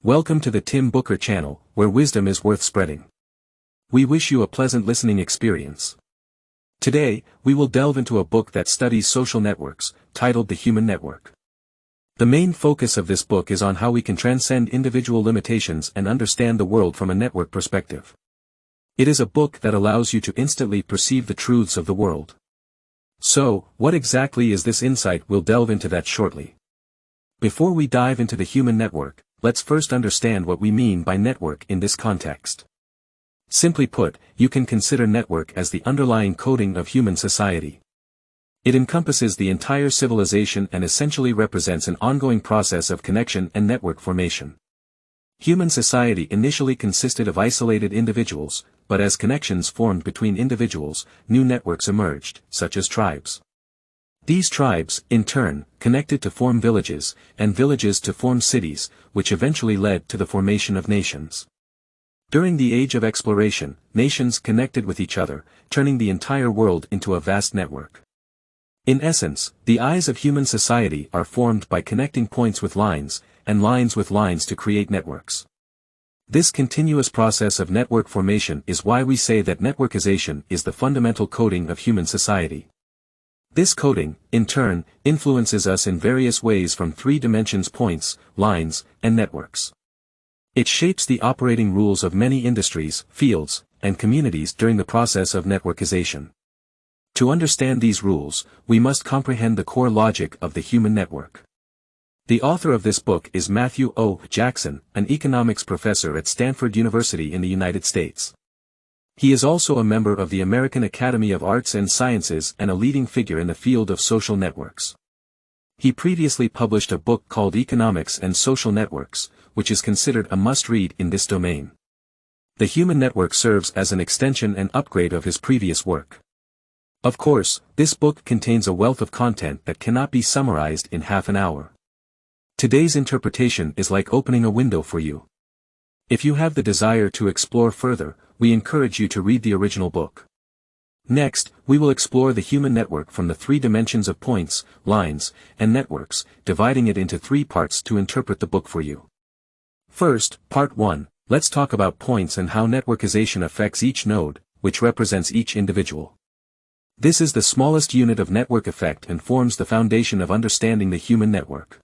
Welcome to the Tim Booker channel, where wisdom is worth spreading. We wish you a pleasant listening experience. Today, we will delve into a book that studies social networks, titled The Human Network. The main focus of this book is on how we can transcend individual limitations and understand the world from a network perspective. It is a book that allows you to instantly perceive the truths of the world. So, what exactly is this insight? We'll delve into that shortly. Before we dive into the human network, let's first understand what we mean by network in this context. Simply put, you can consider network as the underlying coding of human society. It encompasses the entire civilization and essentially represents an ongoing process of connection and network formation. Human society initially consisted of isolated individuals, but as connections formed between individuals, new networks emerged, such as tribes. These tribes, in turn, connected to form villages, and villages to form cities, which eventually led to the formation of nations. During the age of exploration, nations connected with each other, turning the entire world into a vast network. In essence, the eyes of human society are formed by connecting points with lines, and lines with lines to create networks. This continuous process of network formation is why we say that networkization is the fundamental coding of human society. This coding, in turn, influences us in various ways from three dimensions: points, lines, and networks. It shapes the operating rules of many industries, fields, and communities during the process of networkization. To understand these rules, we must comprehend the core logic of the human network. The author of this book is Matthew O. Jackson, an economics professor at Stanford University in the United States. He is also a member of the American Academy of Arts and Sciences and a leading figure in the field of social networks. He previously published a book called Economics and Social Networks, which is considered a must-read in this domain. The Human Network serves as an extension and upgrade of his previous work. Of course, this book contains a wealth of content that cannot be summarized in half an hour. Today's interpretation is like opening a window for you. If you have the desire to explore further, we encourage you to read the original book. Next, we will explore the human network from the three dimensions of points, lines, and networks, dividing it into three parts to interpret the book for you. First, Part 1, let's talk about points and how networkization affects each node, which represents each individual. This is the smallest unit of network effect and forms the foundation of understanding the human network.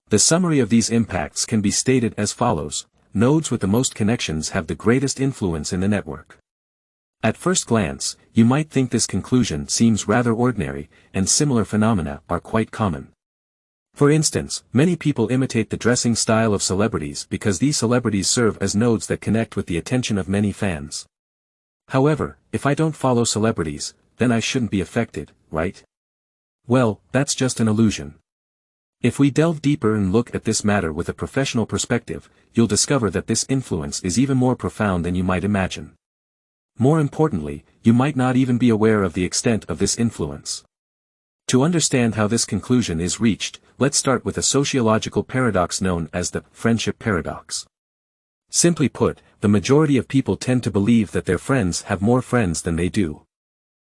The summary of these impacts can be stated as follows: nodes with the most connections have the greatest influence in the network. At first glance, you might think this conclusion seems rather ordinary, and similar phenomena are quite common. For instance, many people imitate the dressing style of celebrities because these celebrities serve as nodes that connect with the attention of many fans. However, if I don't follow celebrities, then I shouldn't be affected, right? Well, that's just an illusion. If we delve deeper and look at this matter with a professional perspective, you'll discover that this influence is even more profound than you might imagine. More importantly, you might not even be aware of the extent of this influence. To understand how this conclusion is reached, let's start with a sociological paradox known as the friendship paradox. Simply put, the majority of people tend to believe that their friends have more friends than they do.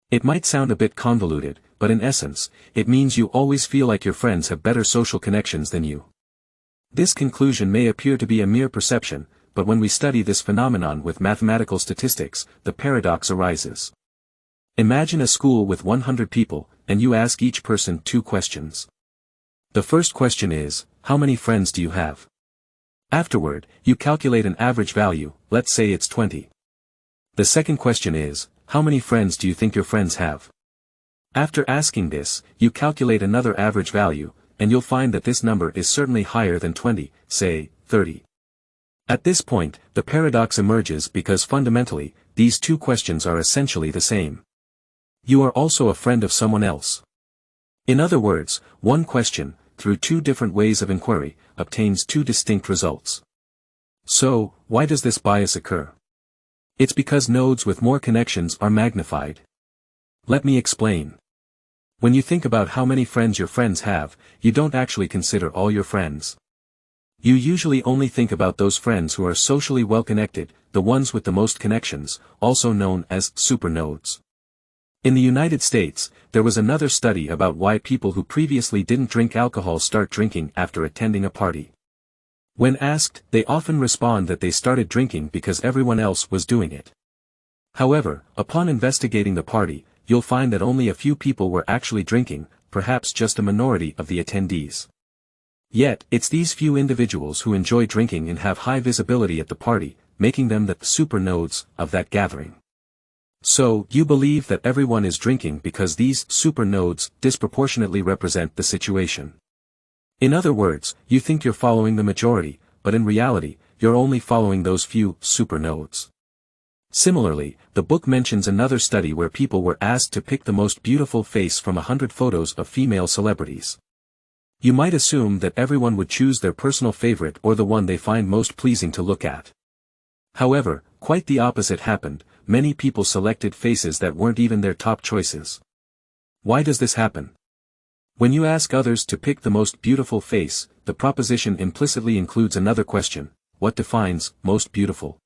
It might sound a bit convoluted, but in essence, it means you always feel like your friends have better social connections than you. This conclusion may appear to be a mere perception, but when we study this phenomenon with mathematical statistics, the paradox arises. Imagine a school with 100 people, and you ask each person two questions. The first question is, how many friends do you have? Afterward, you calculate an average value, let's say it's 20. The second question is, how many friends do you think your friends have? After asking this, you calculate another average value, and you'll find that this number is certainly higher than 20, say, 30. At this point, the paradox emerges because fundamentally, these two questions are essentially the same. You are also a friend of someone else. In other words, one question, through two different ways of inquiry, obtains two distinct results. So, why does this bias occur? It's because nodes with more connections are magnified. Let me explain. When you think about how many friends your friends have, you don't actually consider all your friends. You usually only think about those friends who are socially well connected, the ones with the most connections, also known as supernodes. In the United States, there was another study about why people who previously didn't drink alcohol start drinking after attending a party. When asked, they often respond that they started drinking because everyone else was doing it. However, upon investigating the party, you'll find that only a few people were actually drinking, perhaps just a minority of the attendees. Yet, it's these few individuals who enjoy drinking and have high visibility at the party, making them the super nodes of that gathering. So, you believe that everyone is drinking because these super nodes disproportionately represent the situation. In other words, you think you're following the majority, but in reality, you're only following those few super nodes. Similarly, the book mentions another study where people were asked to pick the most beautiful face from 100 photos of female celebrities. You might assume that everyone would choose their personal favorite or the one they find most pleasing to look at. However, quite the opposite happened. Many people selected faces that weren't even their top choices. Why does this happen? When you ask others to pick the most beautiful face, the proposition implicitly includes another question: what defines most beautiful?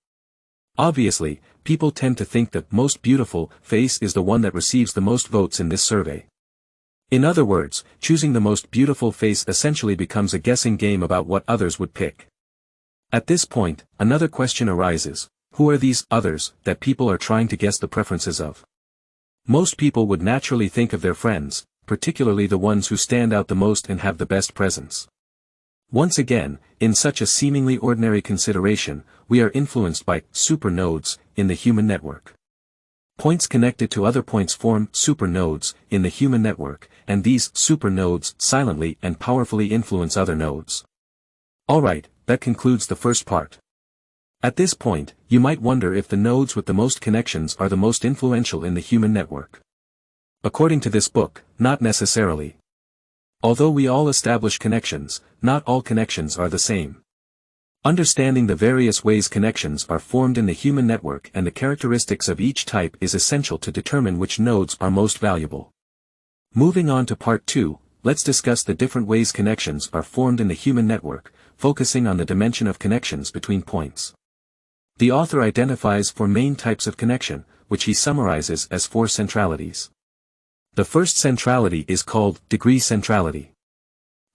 Obviously, people tend to think that most beautiful face is the one that receives the most votes in this survey. In other words, choosing the most beautiful face essentially becomes a guessing game about what others would pick. At this point, another question arises: who are these others that people are trying to guess the preferences of? Most people would naturally think of their friends, particularly the ones who stand out the most and have the best presence. Once again, in such a seemingly ordinary consideration, we are influenced by super nodes in the human network. Points connected to other points form super nodes in the human network, and these super nodes silently and powerfully influence other nodes. Alright, that concludes the first part. At this point, you might wonder if the nodes with the most connections are the most influential in the human network. According to this book, not necessarily. Although we all establish connections, not all connections are the same. Understanding the various ways connections are formed in the human network and the characteristics of each type is essential to determine which nodes are most valuable. Moving on to part 2, let's discuss the different ways connections are formed in the human network, focusing on the dimension of connections between points. The author identifies 4 main types of connection, which he summarizes as 4 centralities. The first centrality is called degree centrality.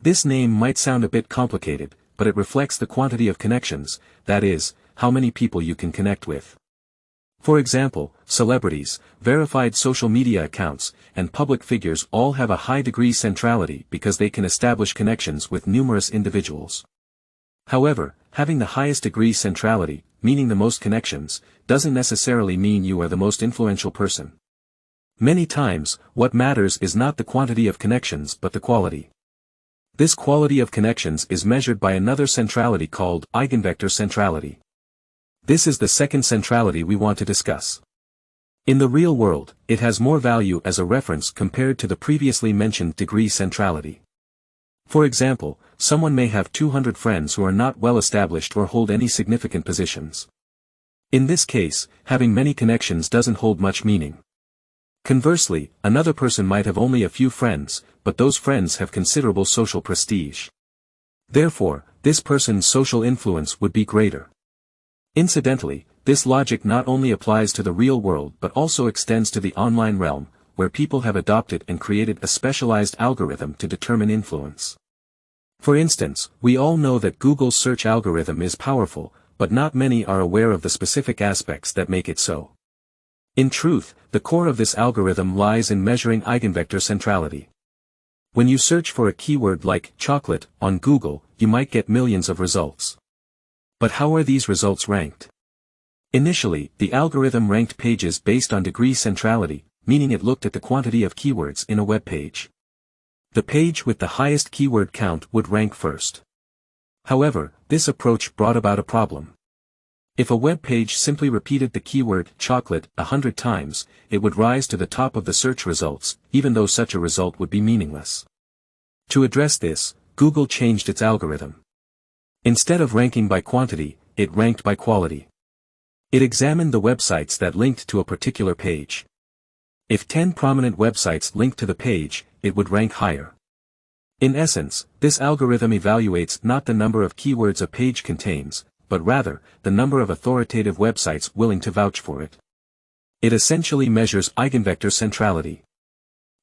This name might sound a bit complicated, but it reflects the quantity of connections, that is, how many people you can connect with. For example, celebrities, verified social media accounts, and public figures all have a high degree centrality because they can establish connections with numerous individuals. However, having the highest degree centrality, meaning the most connections, doesn't necessarily mean you are the most influential person. Many times, what matters is not the quantity of connections but the quality. This quality of connections is measured by another centrality called Eigenvector Centrality. This is the second centrality we want to discuss. In the real world, it has more value as a reference compared to the previously mentioned degree centrality. For example, someone may have 200 friends who are not well established or hold any significant positions. In this case, having many connections doesn't hold much meaning. Conversely, another person might have only a few friends, but those friends have considerable social prestige. Therefore, this person's social influence would be greater. Incidentally, this logic not only applies to the real world but also extends to the online realm, where people have adopted and created a specialized algorithm to determine influence. For instance, we all know that Google's search algorithm is powerful, but not many are aware of the specific aspects that make it so. In truth, the core of this algorithm lies in measuring eigenvector centrality. When you search for a keyword like chocolate on Google, you might get millions of results. But how are these results ranked? Initially, the algorithm ranked pages based on degree centrality, meaning it looked at the quantity of keywords in a web page. The page with the highest keyword count would rank first. However, this approach brought about a problem. If a web page simply repeated the keyword chocolate 100 times, it would rise to the top of the search results, even though such a result would be meaningless. To address this, Google changed its algorithm. Instead of ranking by quantity, it ranked by quality. It examined the websites that linked to a particular page. If 10 prominent websites linked to the page, it would rank higher. In essence, this algorithm evaluates not the number of keywords a page contains, but rather, the number of authoritative websites willing to vouch for it. It essentially measures eigenvector centrality.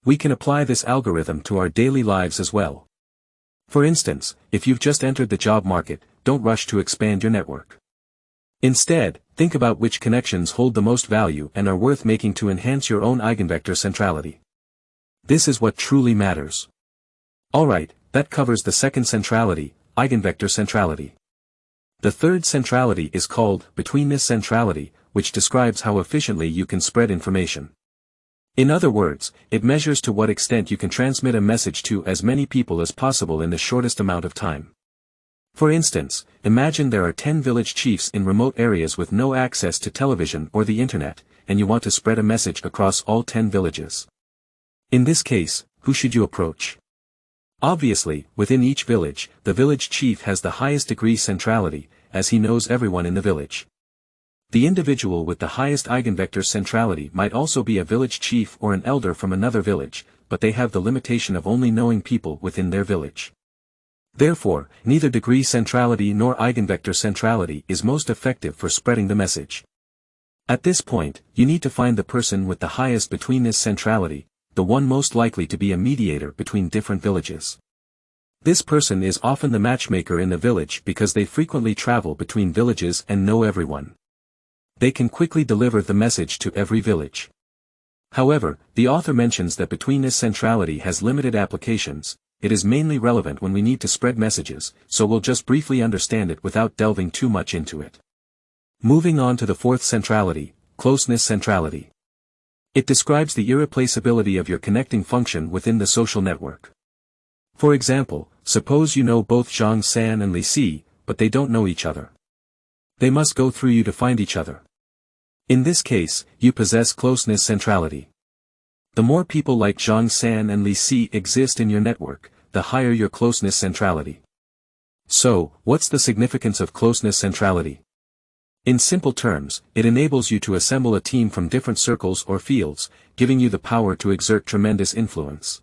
We can apply this algorithm to our daily lives as well. For instance, if you've just entered the job market, don't rush to expand your network. Instead, think about which connections hold the most value and are worth making to enhance your own eigenvector centrality. This is what truly matters. Alright, that covers the second centrality, eigenvector centrality. The third centrality is called Betweenness Centrality, which describes how efficiently you can spread information. In other words, it measures to what extent you can transmit a message to as many people as possible in the shortest amount of time. For instance, imagine there are 10 village chiefs in remote areas with no access to television or the internet, and you want to spread a message across all 10 villages. In this case, who should you approach? Obviously, within each village, the village chief has the highest degree centrality, as he knows everyone in the village. The individual with the highest eigenvector centrality might also be a village chief or an elder from another village, but they have the limitation of only knowing people within their village. Therefore, neither degree centrality nor eigenvector centrality is most effective for spreading the message. At this point, you need to find the person with the highest betweenness centrality, the one most likely to be a mediator between different villages. This person is often the matchmaker in the village because they frequently travel between villages and know everyone. They can quickly deliver the message to every village. However, the author mentions that betweenness centrality has limited applications. It is mainly relevant when we need to spread messages, so we'll just briefly understand it without delving too much into it. Moving on to the fourth centrality, closeness centrality. It describes the irreplaceability of your connecting function within the social network. For example, suppose you know both Zhang San and Li Si, but they don't know each other. They must go through you to find each other. In this case, you possess closeness centrality. The more people like Zhang San and Li Si exist in your network, the higher your closeness centrality. So, what's the significance of closeness centrality? In simple terms, it enables you to assemble a team from different circles or fields, giving you the power to exert tremendous influence.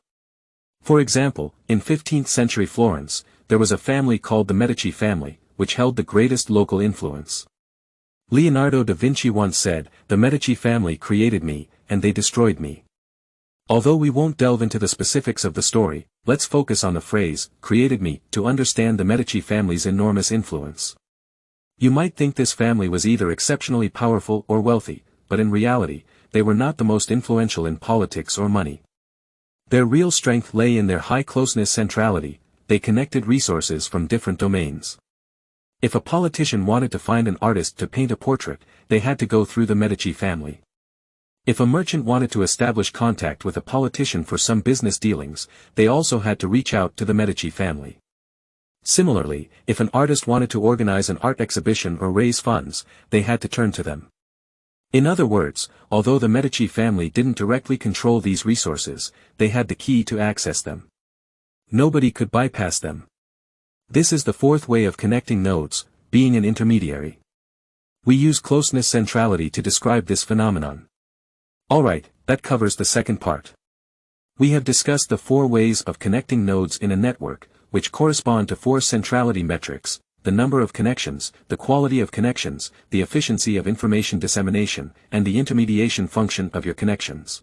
For example, in 15th century Florence, there was a family called the Medici family, which held the greatest local influence. Leonardo da Vinci once said, "The Medici family created me, and they destroyed me." Although we won't delve into the specifics of the story, let's focus on the phrase, "created me," to understand the Medici family's enormous influence. You might think this family was either exceptionally powerful or wealthy, but in reality, they were not the most influential in politics or money. Their real strength lay in their high closeness centrality. They connected resources from different domains. If a politician wanted to find an artist to paint a portrait, they had to go through the Medici family. If a merchant wanted to establish contact with a politician for some business dealings, they also had to reach out to the Medici family. Similarly, if an artist wanted to organize an art exhibition or raise funds, they had to turn to them. In other words, although the Medici family didn't directly control these resources, they had the key to access them. Nobody could bypass them. This is the fourth way of connecting nodes, being an intermediary. We use closeness centrality to describe this phenomenon. Alright, that covers the second part. We have discussed the 4 ways of connecting nodes in a network, which correspond to 4 centrality metrics: the number of connections, the quality of connections, the efficiency of information dissemination, and the intermediation function of your connections.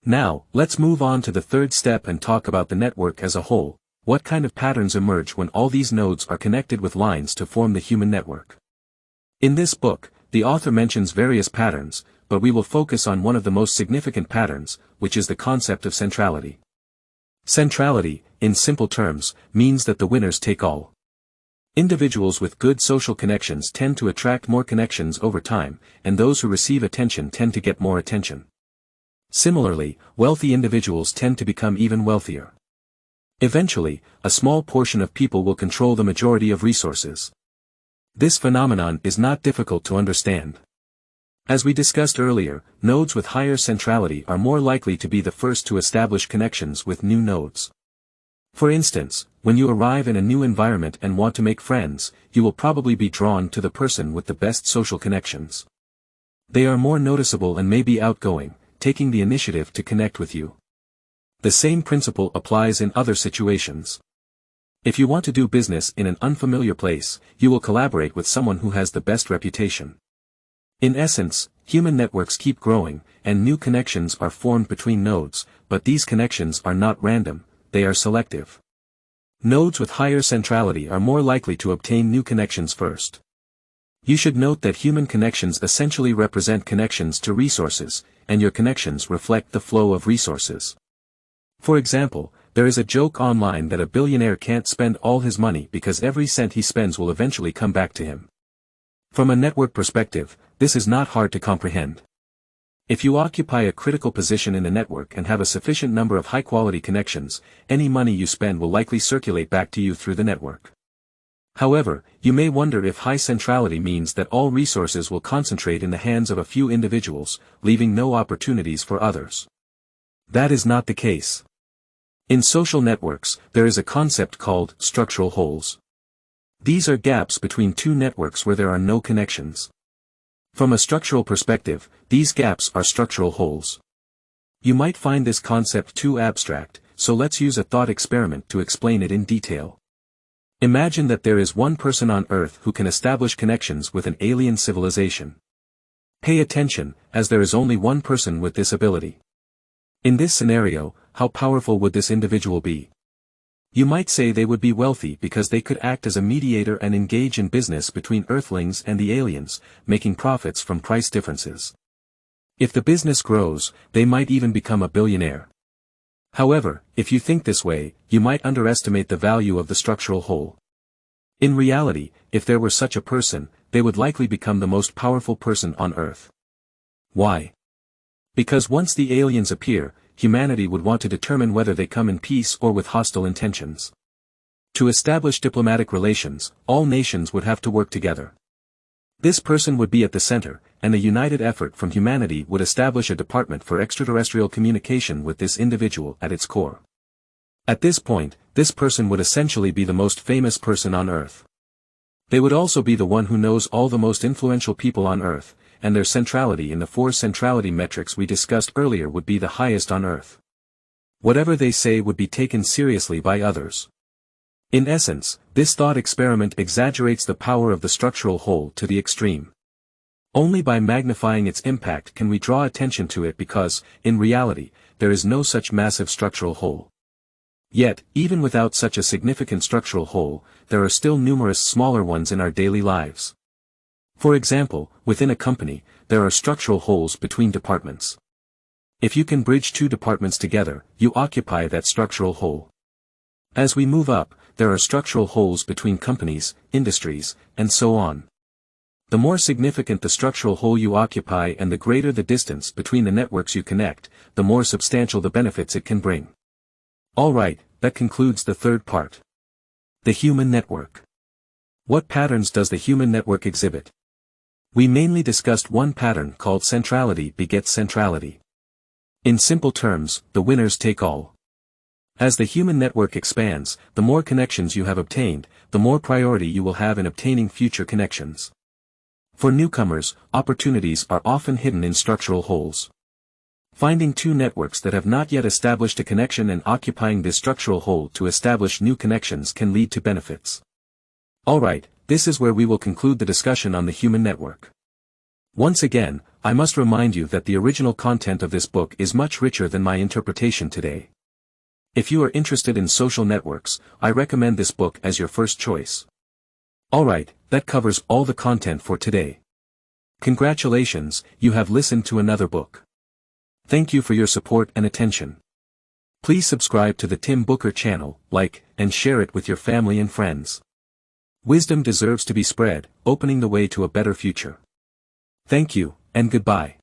Now, let's move on to the third step and talk about the network as a whole. What kind of patterns emerge when all these nodes are connected with lines to form the human network? In this book, the author mentions various patterns, but we will focus on one of the most significant patterns, which is the concept of centrality. Centrality, in simple terms, means that the winners take all. Individuals with good social connections tend to attract more connections over time, and those who receive attention tend to get more attention. Similarly, wealthy individuals tend to become even wealthier. Eventually, a small portion of people will control the majority of resources. This phenomenon is not difficult to understand. As we discussed earlier, nodes with higher centrality are more likely to be the first to establish connections with new nodes. For instance, when you arrive in a new environment and want to make friends, you will probably be drawn to the person with the best social connections. They are more noticeable and may be outgoing, taking the initiative to connect with you. The same principle applies in other situations. If you want to do business in an unfamiliar place, you will collaborate with someone who has the best reputation. In essence, human networks keep growing, and new connections are formed between nodes, but these connections are not random, they are selective. Nodes with higher centrality are more likely to obtain new connections first. You should note that human connections essentially represent connections to resources, and your connections reflect the flow of resources. For example, there is a joke online that a billionaire can't spend all his money because every cent he spends will eventually come back to him. From a network perspective, this is not hard to comprehend. If you occupy a critical position in the network and have a sufficient number of high-quality connections, any money you spend will likely circulate back to you through the network. However, you may wonder if high centrality means that all resources will concentrate in the hands of a few individuals, leaving no opportunities for others. That is not the case. In social networks, there is a concept called structural holes. These are gaps between two networks where there are no connections. From a structural perspective, these gaps are structural holes. You might find this concept too abstract, so let's use a thought experiment to explain it in detail. Imagine that there is one person on Earth who can establish connections with an alien civilization. Pay attention, as there is only one person with this ability. In this scenario, how powerful would this individual be? You might say they would be wealthy because they could act as a mediator and engage in business between Earthlings and the aliens, making profits from price differences. If the business grows, they might even become a billionaire. However, if you think this way, you might underestimate the value of the structural hole. In reality, if there were such a person, they would likely become the most powerful person on Earth. Why? Because once the aliens appear, humanity would want to determine whether they come in peace or with hostile intentions. To establish diplomatic relations, all nations would have to work together. This person would be at the center, and a united effort from humanity would establish a department for extraterrestrial communication with this individual at its core. At this point, this person would essentially be the most famous person on Earth. They would also be the one who knows all the most influential people on Earth, and their centrality in the 4 centrality metrics we discussed earlier would be the highest on Earth. Whatever they say would be taken seriously by others. In essence, this thought experiment exaggerates the power of the structural hole to the extreme. Only by magnifying its impact can we draw attention to it because, in reality, there is no such massive structural hole. Yet, even without such a significant structural hole, there are still numerous smaller ones in our daily lives. For example, within a company, there are structural holes between departments. If you can bridge 2 departments together, you occupy that structural hole. As we move up, there are structural holes between companies, industries, and so on. The more significant the structural hole you occupy and the greater the distance between the networks you connect, the more substantial the benefits it can bring. Alright, that concludes the third part. The human network. What patterns does the human network exhibit? We mainly discussed one pattern called centrality begets centrality. In simple terms, the winners take all. As the human network expands, the more connections you have obtained, the more priority you will have in obtaining future connections. For newcomers, opportunities are often hidden in structural holes. Finding 2 networks that have not yet established a connection and occupying this structural hole to establish new connections can lead to benefits. Alright, this is where we will conclude the discussion on the human network. Once again, I must remind you that the original content of this book is much richer than my interpretation today. If you are interested in social networks, I recommend this book as your first choice. Alright, that covers all the content for today. Congratulations, you have listened to another book. Thank you for your support and attention. Please subscribe to the Tim Booker channel, like, and share it with your family and friends. Wisdom deserves to be spread, opening the way to a better future. Thank you, and goodbye.